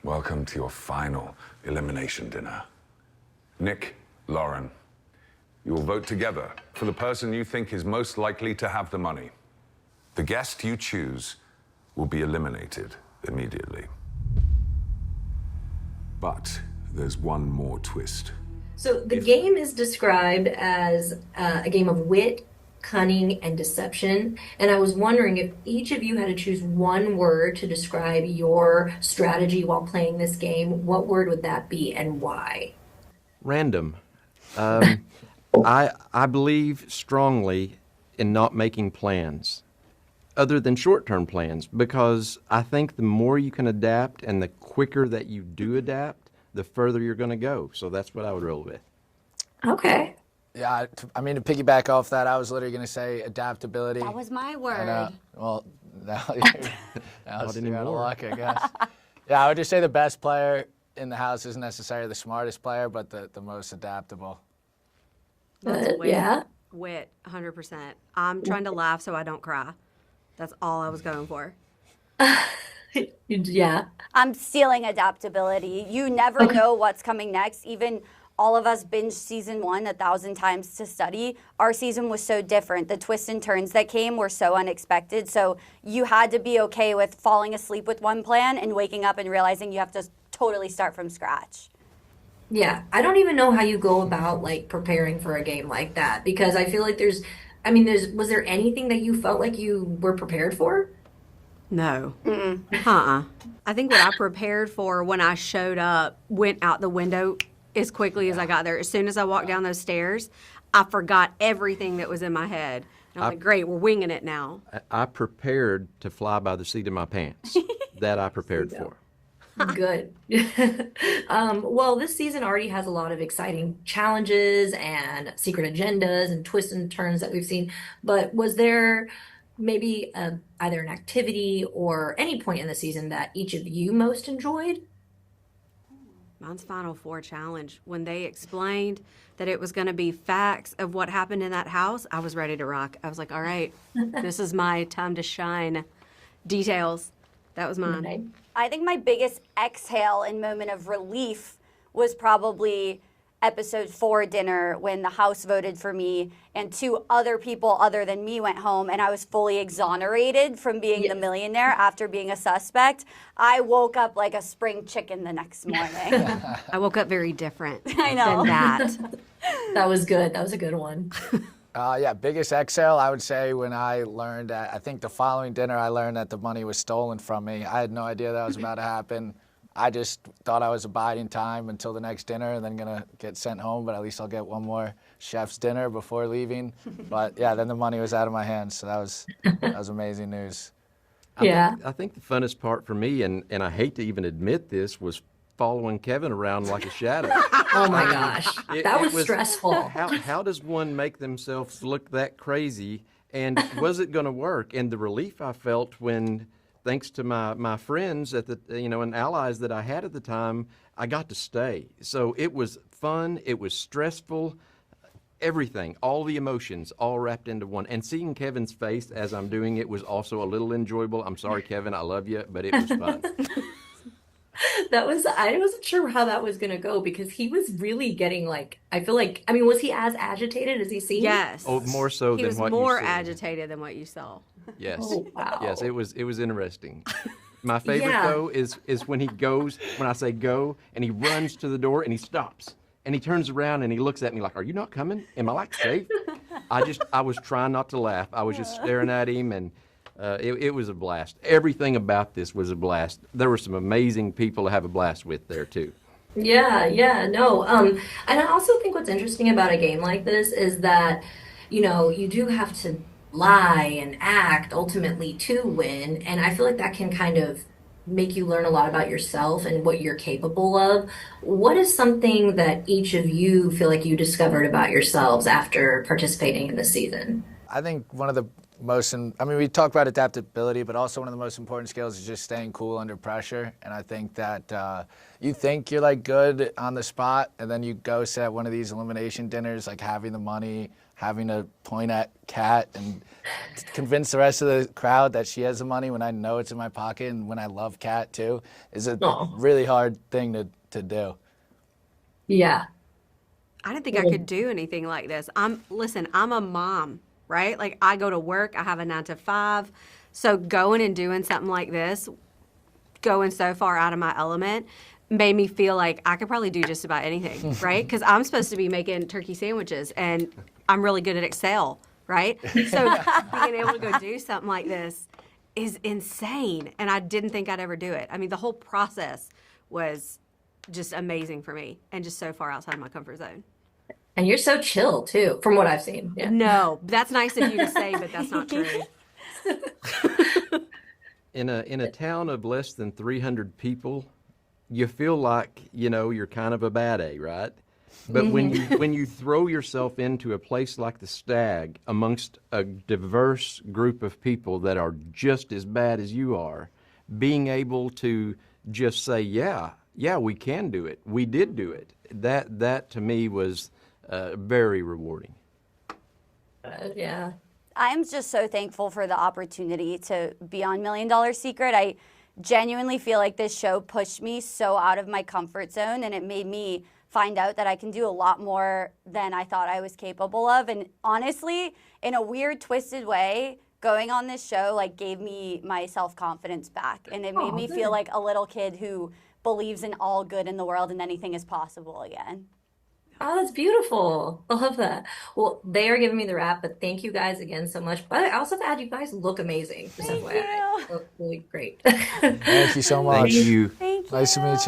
welcome to your final elimination dinner. Nick, Lauren, you will vote together for the person you think is most likely to have the money. The guest you choose will be eliminated immediately. But there's one more twist. So the game is described as a game of wit, cunning, and deception. And I was wondering if each of you had to choose one word to describe your strategy while playing this game, what word would that be and why? Random. I believe strongly in not making plans other than short-term plans, because I think the more you can adapt and the quicker that you do adapt, the further you're going to go. So that's what I would roll with. Okay. Yeah, I mean, to piggyback off that, I was literally going to say adaptability. That was my word. Well, now Not you're out of anymore. luck, I guess. Yeah, I would just say the best player in the house isn't necessarily the smartest player, but the most adaptable. That's wit. Yeah. Wit, 100%. I'm trying to laugh so I don't cry. That's all I was going for. Yeah. I'm stealing adaptability. You never know what's coming next. Even all of us binge season 1 1,000 times to study. Our season was so different. The twists and turns that came were so unexpected. So you had to be okay with falling asleep with one plan and waking up and realizing you have to totally start from scratch. Yeah. I don't even know how you go about like preparing for a game like that because I feel like was there anything that you felt like you were prepared for? No. I think what I prepared for when I showed up went out the window as quickly as I got there. As soon as I walked down those stairs, I forgot everything that was in my head. And I'm like, great, we're winging it now. I prepared to fly by the seat of my pants. That I prepared for. Good. Well, this season already has a lot of exciting challenges and secret agendas and twists and turns that we've seen. But was there maybe either an activity or any point in the season that each of you most enjoyed? Mine's Final Four challenge. When they explained that it was going to be facts of what happened in that house, I was ready to rock. I was like, all right, this is my time to shine. Details. That was mine. Okay. I think my biggest exhale and moment of relief was probably episode 4 dinner when the house voted for me and 2 other people other than me went home and I was fully exonerated from being the millionaire after being a suspect. I woke up like a spring chicken the next morning. I woke up very different I know. than that. That was good. That was a good one. Yeah, biggest exhale, I would say when I learned that, I think the following dinner I learned that the money was stolen from me. I had no idea that was about to happen. I just thought I was abiding time until the next dinner and then gonna get sent home, but at least I'll get one more chef's dinner before leaving. But yeah, then the money was out of my hands, so that was amazing news. I think the funnest part for me, and I hate to even admit this, was following Kevin around like a shadow. Oh my gosh. That was stressful. How does one make themselves look that crazy? And was it going to work? And the relief I felt when, thanks to my friends and allies that I had at the time, I got to stay. So it was fun. It was stressful. Everything, all the emotions, all wrapped into one. And seeing Kevin's face as I'm doing it was also a little enjoyable. I'm sorry, Kevin, I love you, but it was fun. I wasn't sure how that was going to go because he was really getting was he as agitated as he seemed? Yes. Oh, more so He than was what more you said. agitated than what you saw. Yes. Oh, wow. Yes, it was interesting. My favorite Yeah. though is when he goes, when I say go, and he runs to the door and he stops. And he turns around and he looks at me like, "Are you not coming? Am I like safe?" I was trying not to laugh. I was just staring at him, and it was a blast. Everything about this was a blast. There were some amazing people to have a blast with there too. Yeah, no. And I also think what's interesting about a game like this is that, you do have to lie and act ultimately to win. And I feel like that can kind of make you learn a lot about yourself and what you're capable of. What is something that each of you feel like you discovered about yourselves after participating in this season? I think one of the I mean, we talk about adaptability, but also one of the most important skills is just staying cool under pressure. And I think that you think you're like good on the spot, and then you go sit at one of these elimination dinners, like having the money, having to point at Kat and convince the rest of the crowd that she has the money when I know it's in my pocket, and when I love Kat too, is a Aw. really hard thing to do. Yeah. I didn't think I could do anything like this. Listen, I'm a mom, right? Like I go to work, I have a 9 to 5. So going and doing something like this, going so far out of my element, made me feel like I could probably do just about anything, right? Because I'm supposed to be making turkey sandwiches and I'm really good at Excel, right? So being able to go do something like this is insane. And I didn't think I'd ever do it. I mean, the whole process was just amazing for me and just so far outside my comfort zone. And you're so chill too, from what I've seen. Yeah. No, that's nice of you to say, but that's not true. In a town of less than 300 people, you feel like, you're kind of a bad A, right? But when you throw yourself into a place like the Stag amongst a diverse group of people that are just as bad as you are, being able to just say, yeah, we can do it. We did do it. That to me was very rewarding. Yeah. I'm just so thankful for the opportunity to be on $1 Million Secret. I genuinely feel like this show pushed me so out of my comfort zone, and it made me find out that I can do a lot more than I thought I was capable of. And honestly, in a weird, twisted way, going on this show like gave me my self-confidence back, and it made me feel like a little kid who believes in all good in the world and anything is possible again. Oh, that's beautiful. I love that. Well, they are giving me the wrap, but thank you guys again so much. But I also have to add, you guys look amazing. Just Thank FYI. you. Look really great. Thank you so much. Thank you. Thank you. Nice to meet you.